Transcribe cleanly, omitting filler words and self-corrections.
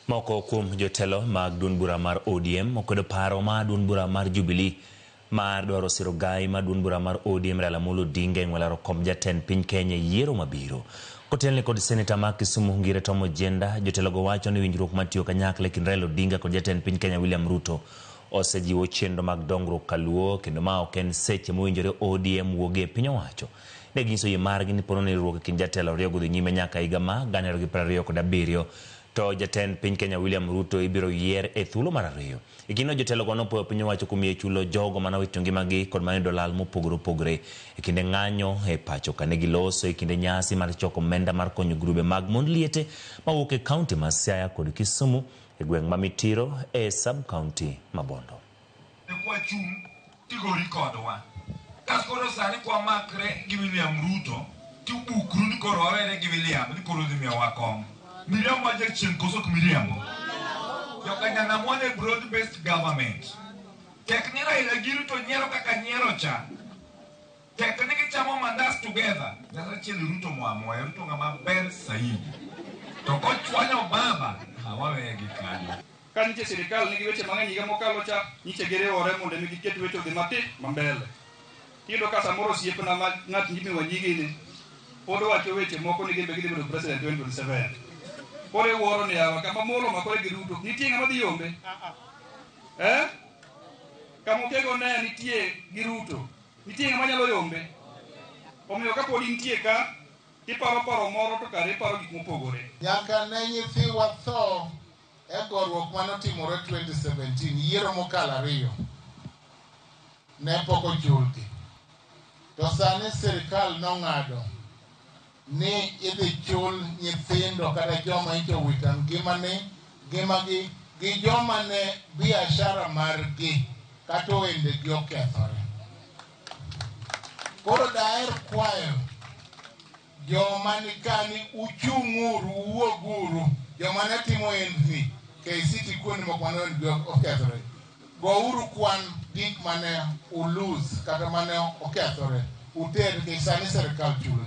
Moko kuom jotelo mag duond bura mar ODM okwedo paro mar duond bura mar Jubilee mar dwaro siro gai mar duond bura mar ODM Raila Amolo Odinga e ng'welaro kom jatend piny Kenya yiero mabiro. Kotelne kod seneta ma Kisumu Ngire Tom Ojienda, jotelogo wacho ni winjruok matiyo kanyakla e kind Raila Odinga kod jatend piny Kenya William Ruto osejiwo chenro mag dongruok kaluo, kendo ma ok en seche mowinjore ODM wuoge e piny owacho. Ne ginyiso yie margi ni pono ni riwruok e kind jatelo ariyo go dhi nyime nyaka higa ma 2027 to jatend piny Kenya William Ruto ibiro yier e thuolo mar ariyo. E kinde jotelogo nopuoyo piny owacho kuom yie chulo jogo manowito ngimagi kod mane dolal mopogore opogore e kinde ng'anyo e pacho ka ne giloso e kinde nyasi mar choko omenda mar konyo grube mag mond liete mawuok e kaunti ma Siaya kod Kisumu e gweng' ma Mitiro e sub-kaunti ma Bondo. Kaskoro sani kwa makre gi William Ruto ti bukru ni koro awere gi William ni koro dhi miyo wakom Miriam wajer chien koso Miriam Yokanyanga mwone broad based government tek ni Raila gi Ruto nyiero kaka nyiero cha tek ni gichamo mandas together nyaka chien Ruto mwamo Ruto ngama ber sahihi to kochwanyo baba awawe gi kanyo kan nitie sirikal nigi weche mang'eny higa mokalo cha niche gere ore mondo mi giket weche odhi matin mambele Kido ka samoro siepna ma ng'at nyime wanyigi ni pod wacho weche moko ni gimbe gidhi bedo president 2027 kore wuoro ni awa kama molo makore gi Ruto nitie ng'ama dhi yombe kama okego ne nitie gi Ruto nitie ng'ama nyalo yombe omiyo ka pod nitie ka iparo moro to kare iparo gik mopogore nyaka ne nyithi watho e gorruok manotimore 2017 yiero mokalo ariyo ne pok ochulgi. To sani sirikal nong'ado ni idhi chul nyithindo kata joma owito ngimagi gi joma ne biashara margi kata wendegi okethore. Koro daher kwayo joma nikani uchung'uru uwuoguru joma ne timo wendni KCT kuonde moko mane wendgi okethore. Gouru kwan gik mane uluz kata mane okethore uter ke sani sirikal chulo.